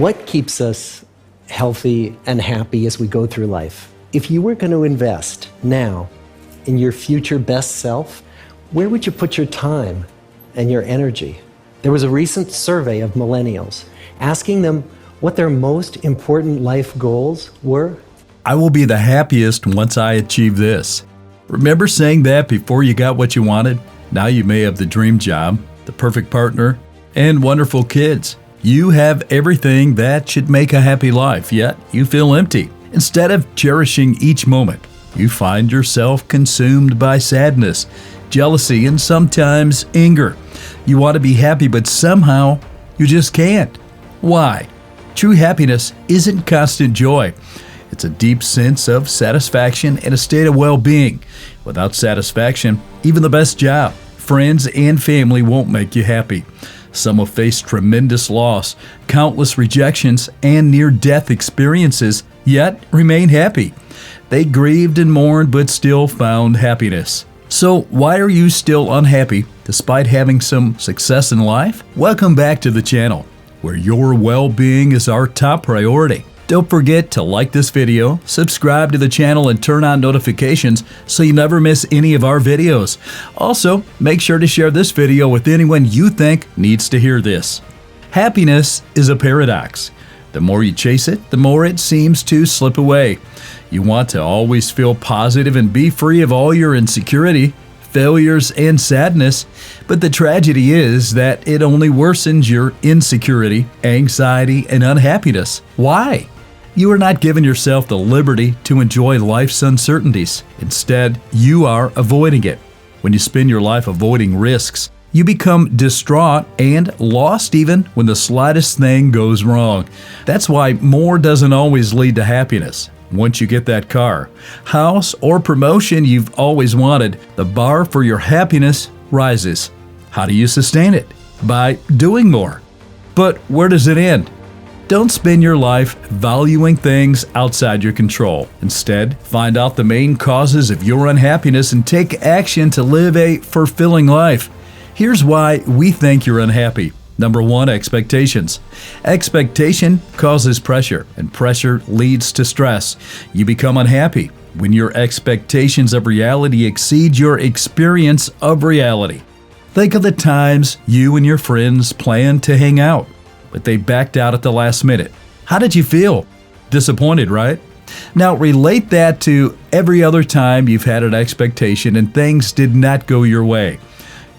What keeps us healthy and happy as we go through life? If you were going to invest now in your future best self, where would you put your time and your energy? There was a recent survey of millennials asking them what their most important life goals were. I will be the happiest once I achieve this. Remember saying that before you got what you wanted? Now you may have the dream job, the perfect partner, and wonderful kids. You have everything that should make a happy life, yet you feel empty. Instead of cherishing each moment, you find yourself consumed by sadness, jealousy, and sometimes anger. You want to be happy, but somehow you just can't. Why? True happiness isn't constant joy. It's a deep sense of satisfaction and a state of well-being. Without satisfaction, even the best job, friends, and family won't make you happy. Some have faced tremendous loss, countless rejections, and near-death experiences, yet remain happy. They grieved and mourned, but still found happiness. So why are you still unhappy despite having some success in life? Welcome back to the channel, where your well-being is our top priority. Don't forget to like this video, subscribe to the channel, and turn on notifications so you never miss any of our videos. Also, make sure to share this video with anyone you think needs to hear this. Happiness is a paradox. The more you chase it, the more it seems to slip away. You want to always feel positive and be free of all your insecurity, failures, and sadness, but the tragedy is that it only worsens your insecurity, anxiety, and unhappiness. Why? You are not giving yourself the liberty to enjoy life's uncertainties. Instead, you are avoiding it. When you spend your life avoiding risks, you become distraught and lost even when the slightest thing goes wrong. That's why more doesn't always lead to happiness. Once you get that car, house, or promotion you've always wanted, the bar for your happiness rises. How do you sustain it? By doing more. But where does it end? Don't spend your life valuing things outside your control. Instead, find out the main causes of your unhappiness and take action to live a fulfilling life. Here's why we think you're unhappy. Number 1, expectations. Expectation causes pressure, and pressure leads to stress. You become unhappy when your expectations of reality exceed your experience of reality. Think of the times you and your friends planned to hang out, but they backed out at the last minute. How did you feel? Disappointed, right? Now relate that to every other time you've had an expectation and things did not go your way.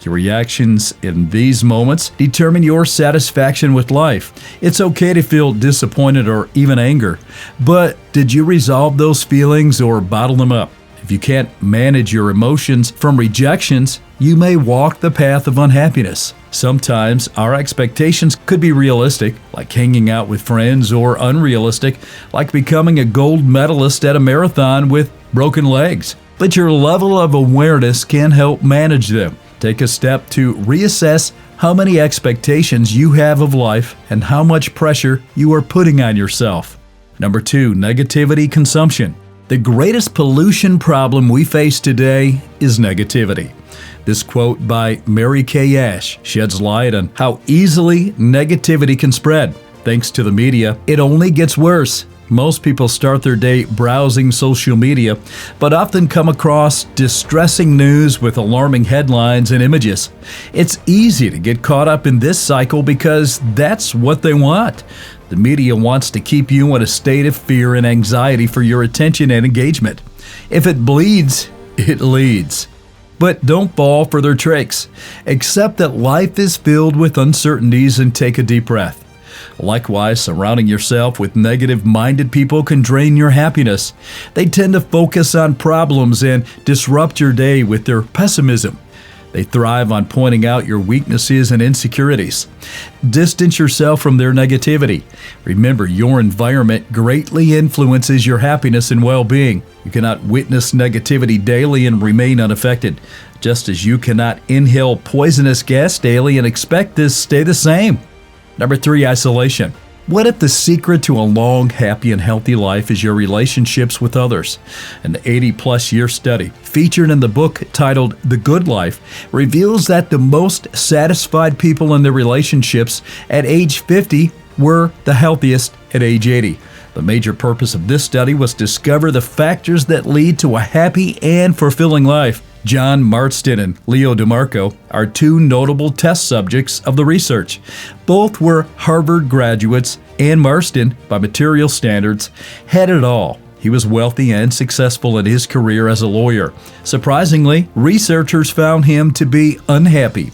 Your reactions in these moments determine your satisfaction with life. It's okay to feel disappointed or even anger, but did you resolve those feelings or bottle them up? If you can't manage your emotions from rejections, you may walk the path of unhappiness. Sometimes our expectations could be realistic, like hanging out with friends, or unrealistic, like becoming a gold medalist at a marathon with broken legs. But your level of awareness can help manage them. Take a step to reassess how many expectations you have of life and how much pressure you are putting on yourself. Number 2, negativity consumption. The greatest pollution problem we face today is negativity. This quote by Mary Kay Ash sheds light on how easily negativity can spread. Thanks to the media, it only gets worse. Most people start their day browsing social media, but often come across distressing news with alarming headlines and images. It's easy to get caught up in this cycle because that's what they want. The media wants to keep you in a state of fear and anxiety for your attention and engagement. If it bleeds, it leads. But don't fall for their tricks. Accept that life is filled with uncertainties and take a deep breath. Likewise, surrounding yourself with negative-minded people can drain your happiness. They tend to focus on problems and disrupt your day with their pessimism. They thrive on pointing out your weaknesses and insecurities. Distance yourself from their negativity. Remember, your environment greatly influences your happiness and well-being. You cannot witness negativity daily and remain unaffected, just as you cannot inhale poisonous gas daily and expect to stay the same. Number 3, isolation. What if the secret to a long, happy, and healthy life is your relationships with others? An 80-plus year study featured in the book titled The Good Life reveals that the most satisfied people in their relationships at age 50 were the healthiest at age 80. The major purpose of this study was to discover the factors that lead to a happy and fulfilling life. John Marston and Leo DeMarco are two notable test subjects of the research. Both were Harvard graduates, and Marston, by material standards, had it all. He was wealthy and successful in his career as a lawyer. Surprisingly, researchers found him to be unhappy.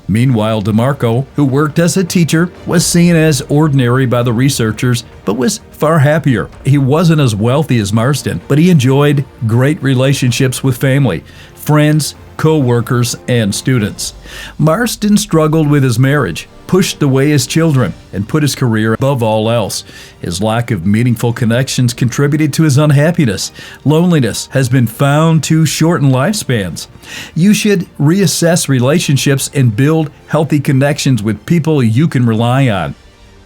Meanwhile, DeMarco, who worked as a teacher, was seen as ordinary by the researchers, but was far happier. He wasn't as wealthy as Marston, but he enjoyed great relationships with family, friends, co-workers, and students. Marston struggled with his marriage, pushed away his children, and put his career above all else. His lack of meaningful connections contributed to his unhappiness. Loneliness has been found to shorten lifespans. You should reassess relationships and build healthy connections with people you can rely on.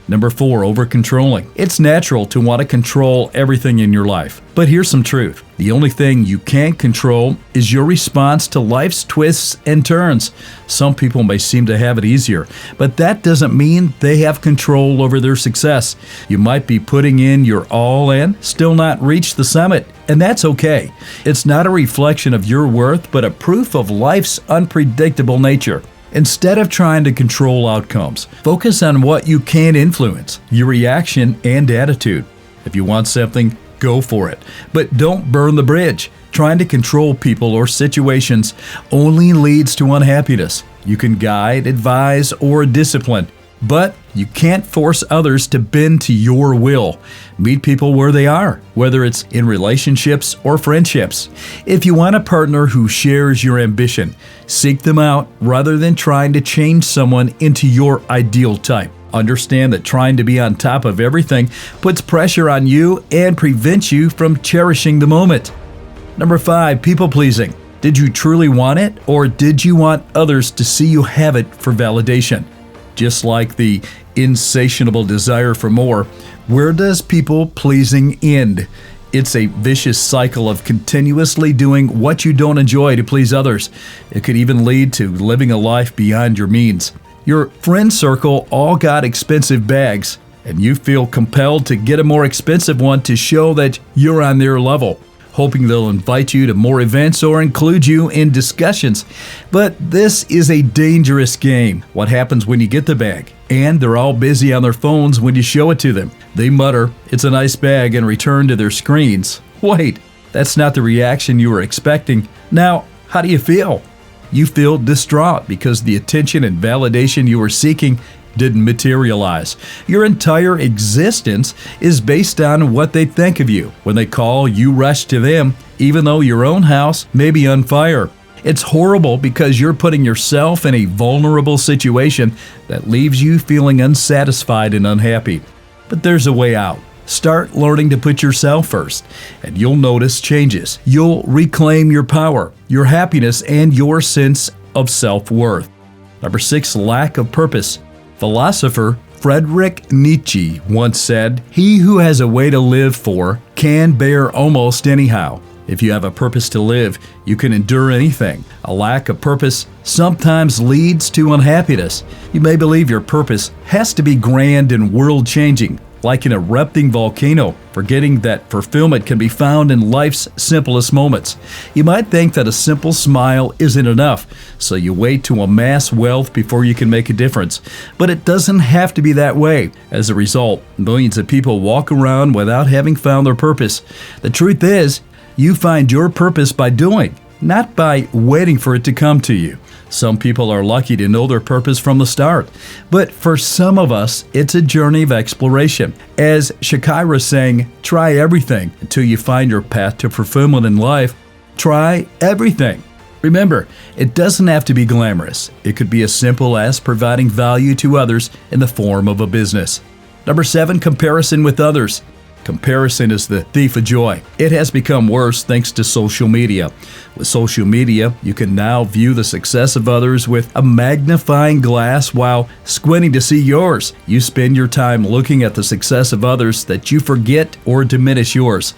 Number 4, over-controlling. It's natural to want to control everything in your life. But here's some truth. The only thing you can't control is your response to life's twists and turns. Some people may seem to have it easier, but that doesn't mean they have control over their success. You might be putting in your all and still not reach the summit, and that's okay. It's not a reflection of your worth, but a proof of life's unpredictable nature. Instead of trying to control outcomes, focus on what you can influence, your reaction and attitude. If you want something, go for it. But don't burn the bridge. Trying to control people or situations only leads to unhappiness. You can guide, advise, or discipline, but you can't force others to bend to your will. Meet people where they are, whether it's in relationships or friendships. If you want a partner who shares your ambition, seek them out rather than trying to change someone into your ideal type. Understand that trying to be on top of everything puts pressure on you and prevents you from cherishing the moment. Number 5, people-pleasing. Did you truly want it, or did you want others to see you have it for validation? Just like the insatiable desire for more, where does people-pleasing end? It's a vicious cycle of continuously doing what you don't enjoy to please others. It could even lead to living a life beyond your means. Your friend circle all got expensive bags, and you feel compelled to get a more expensive one to show that you're on their level, hoping they'll invite you to more events or include you in discussions. But this is a dangerous game. What happens when you get the bag? And they're all busy on their phones when you show it to them. They mutter, "It's a nice bag," and return to their screens. Wait, that's not the reaction you were expecting. Now, how do you feel? You feel distraught because the attention and validation you were seeking didn't materialize. Your entire existence is based on what they think of you. When they call, you rush to them, even though your own house may be on fire. It's horrible because you're putting yourself in a vulnerable situation that leaves you feeling unsatisfied and unhappy. But there's a way out. Start learning to put yourself first, and you'll notice changes. You'll reclaim your power, your happiness, and your sense of self-worth. Number 6, lack of purpose. Philosopher Friedrich Nietzsche once said, "He who has a way to live for can bear almost anyhow." If you have a purpose to live, you can endure anything. A lack of purpose sometimes leads to unhappiness. You may believe your purpose has to be grand and world-changing, like an erupting volcano, forgetting that fulfillment can be found in life's simplest moments. You might think that a simple smile isn't enough, so you wait to amass wealth before you can make a difference. But it doesn't have to be that way. As a result, millions of people walk around without having found their purpose. The truth is, you find your purpose by doing, not by waiting for it to come to you. Some people are lucky to know their purpose from the start, but for some of us, it's a journey of exploration. As Shakira sang, "Try everything until you find your path to fulfillment in life." Try everything. Remember, it doesn't have to be glamorous. It could be as simple as providing value to others in the form of a business. Number 7, comparison with others. Comparison is the thief of joy. It has become worse thanks to social media. With social media, you can now view the success of others with a magnifying glass while squinting to see yours. You spend your time looking at the success of others that you forget or diminish yours.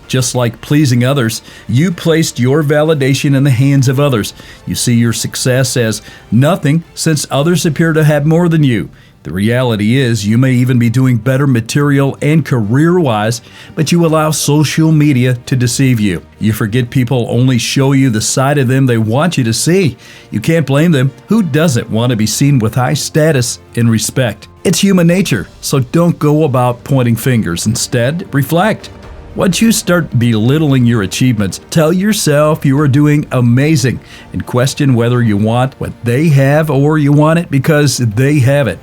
Just like pleasing others, you placed your validation in the hands of others. You see your success as nothing since others appear to have more than you. The reality is you may even be doing better material and career-wise, but you allow social media to deceive you. You forget people only show you the side of them they want you to see. You can't blame them. Who doesn't want to be seen with high status and respect? It's human nature, so don't go about pointing fingers. Instead, reflect. Once you start belittling your achievements, tell yourself you are doing amazing and question whether you want what they have or you want it because they have it.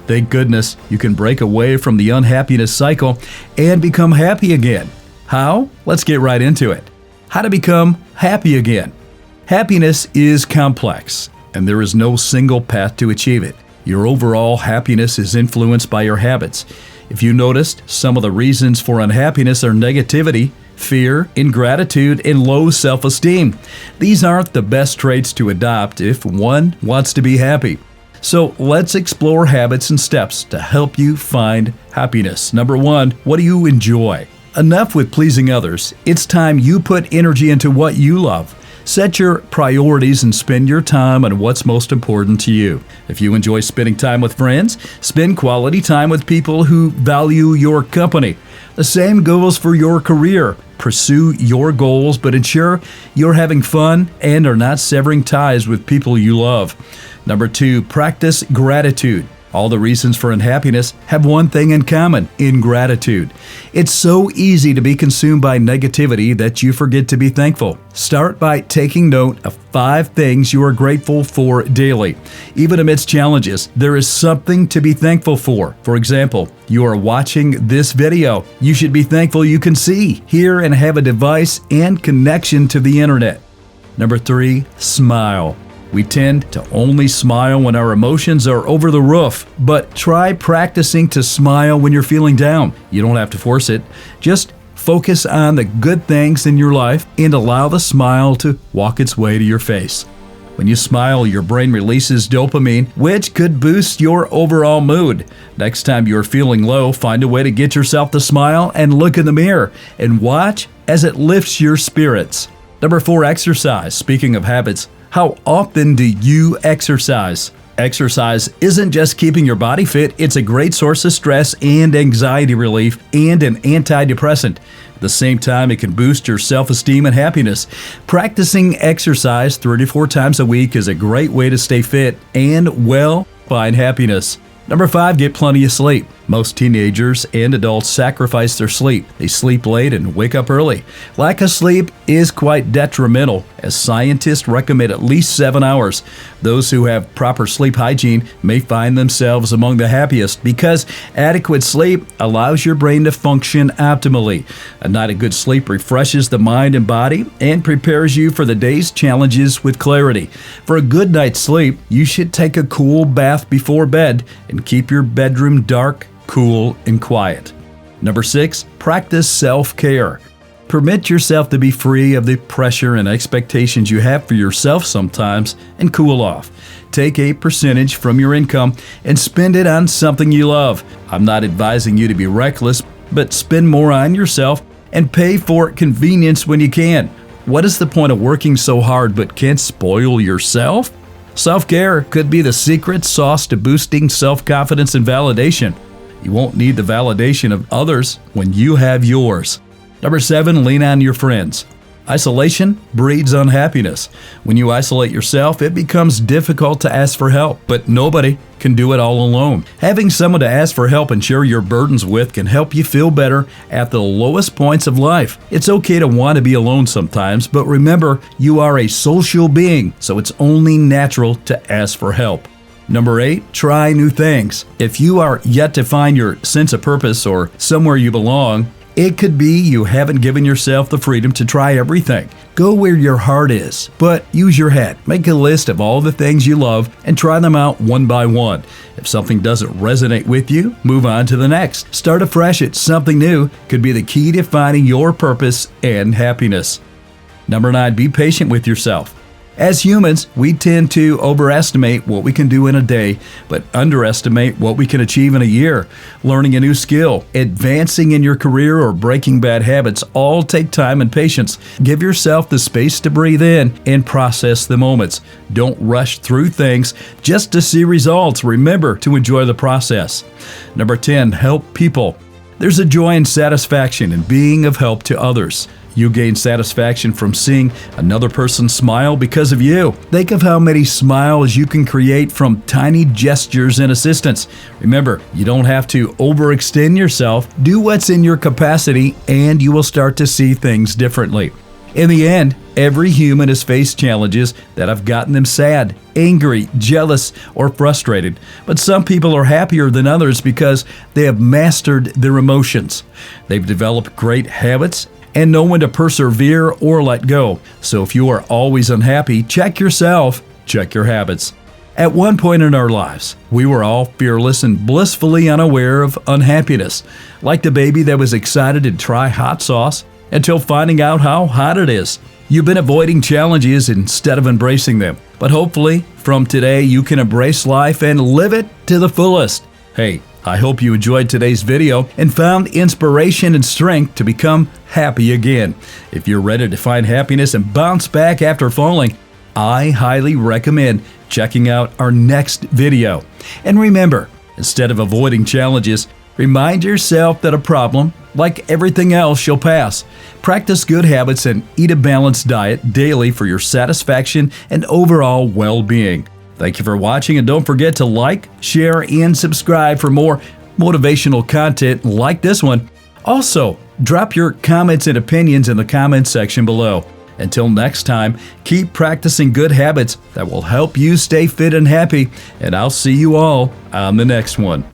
Thank goodness you can break away from the unhappiness cycle and become happy again. How? Let's get right into it. How to become happy again. Happiness is complex, and there is no single path to achieve it. Your overall happiness is influenced by your habits. If you noticed, some of the reasons for unhappiness are negativity, fear, ingratitude, and low self-esteem. These aren't the best traits to adopt if one wants to be happy. So let's explore habits and steps to help you find happiness. Number 1, what do you enjoy? Enough with pleasing others. It's time you put energy into what you love. Set your priorities and spend your time on what's most important to you. If you enjoy spending time with friends, spend quality time with people who value your company. The same goes for your career. Pursue your goals, but ensure you're having fun and are not severing ties with people you love. Number 2, practice gratitude. All the reasons for unhappiness have one thing in common: ingratitude. It's so easy to be consumed by negativity that you forget to be thankful. Start by taking note of 5 things you are grateful for daily. Even amidst challenges, there is something to be thankful for. For example, you are watching this video. You should be thankful you can see, hear, and have a device and connection to the internet. Number 3, smile. We tend to only smile when our emotions are over the roof, but try practicing to smile when you're feeling down. You don't have to force it. Just focus on the good things in your life and allow the smile to walk its way to your face. When you smile, your brain releases dopamine, which could boost your overall mood. Next time you're feeling low, find a way to get yourself to smile and look in the mirror and watch as it lifts your spirits. Number 4, exercise. Speaking of habits, how often do you exercise? Exercise isn't just keeping your body fit, it's a great source of stress and anxiety relief and an antidepressant. At the same time, it can boost your self-esteem and happiness. Practicing exercise 3 to 4 times a week is a great way to stay fit and, well, find happiness. Number 5, get plenty of sleep. Most teenagers and adults sacrifice their sleep. They sleep late and wake up early. Lack of sleep is quite detrimental, as scientists recommend at least 7 hours. Those who have proper sleep hygiene may find themselves among the happiest because adequate sleep allows your brain to function optimally. A night of good sleep refreshes the mind and body and prepares you for the day's challenges with clarity. For a good night's sleep, you should take a cool bath before bed and keep your bedroom dark, cool, and quiet. Number 6, practice self-care. Permit yourself to be free of the pressure and expectations you have for yourself sometimes and cool off. Take a percentage from your income and spend it on something you love. I'm not advising you to be reckless, but spend more on yourself and pay for convenience when you can. What is the point of working so hard but can't spoil yourself? Self-care could be the secret sauce to boosting self-confidence and validation. You won't need the validation of others when you have yours. Number 7, lean on your friends. Isolation breeds unhappiness. When you isolate yourself, it becomes difficult to ask for help, but nobody can do it all alone. Having someone to ask for help and share your burdens with can help you feel better at the lowest points of life. It's okay to want to be alone sometimes, but remember, you are a social being, so it's only natural to ask for help. Number 8, try new things. If you are yet to find your sense of purpose or somewhere you belong, it could be you haven't given yourself the freedom to try everything. Go where your heart is, but use your head. Make a list of all the things you love and try them out one by one. If something doesn't resonate with you, move on to the next. Start afresh at something new could be the key to finding your purpose and happiness. Number 9, be patient with yourself. As humans, we tend to overestimate what we can do in a day, but underestimate what we can achieve in a year. Learning a new skill, advancing in your career, or breaking bad habits all take time and patience. Give yourself the space to breathe in and process the moments. Don't rush through things just to see results. Remember to enjoy the process. Number 10, help people. There's a joy and satisfaction in being of help to others. You gain satisfaction from seeing another person smile because of you. Think of how many smiles you can create from tiny gestures and assistance. Remember, you don't have to overextend yourself. Do what's in your capacity, and you will start to see things differently. In the end, every human has faced challenges that have gotten them sad, angry, jealous, or frustrated. But some people are happier than others because they have mastered their emotions. They've developed great habits and know when to persevere or let go. So if you are always unhappy, check yourself, check your habits. At one point in our lives, we were all fearless and blissfully unaware of unhappiness, like the baby that was excited to try hot sauce until finding out how hot it is. You've been avoiding challenges instead of embracing them. But hopefully, from today, you can embrace life and live it to the fullest. Hey, I hope you enjoyed today's video and found inspiration and strength to become happy again. If you're ready to find happiness and bounce back after falling, I highly recommend checking out our next video. And remember, instead of avoiding challenges, remind yourself that a problem, like everything else, shall pass. Practice good habits and eat a balanced diet daily for your satisfaction and overall well-being. Thank you for watching, and don't forget to like, share, and subscribe for more motivational content like this one. Also, drop your comments and opinions in the comments section below. Until next time, keep practicing good habits that will help you stay fit and happy, and I'll see you all on the next one.